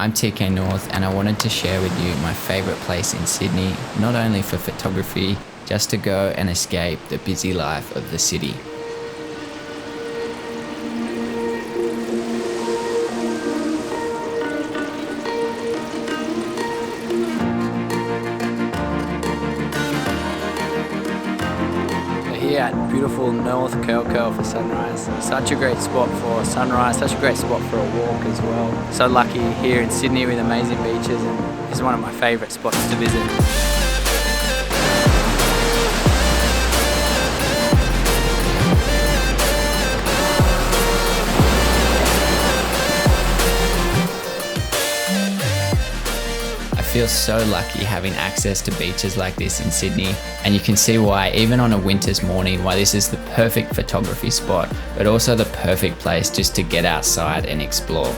I'm TKNORTH and I wanted to share with you my favourite place in Sydney, not only for photography, just to go and escape the busy life of the city. Here at beautiful North Curl for sunrise. Such a great spot for sunrise, such a great spot for a walk as well. So lucky here in Sydney with amazing beaches, and it's one of my favourite spots to visit. I feel so lucky having access to beaches like this in Sydney, and you can see why, even on a winter's morning, why this is the perfect photography spot, but also the perfect place just to get outside and explore.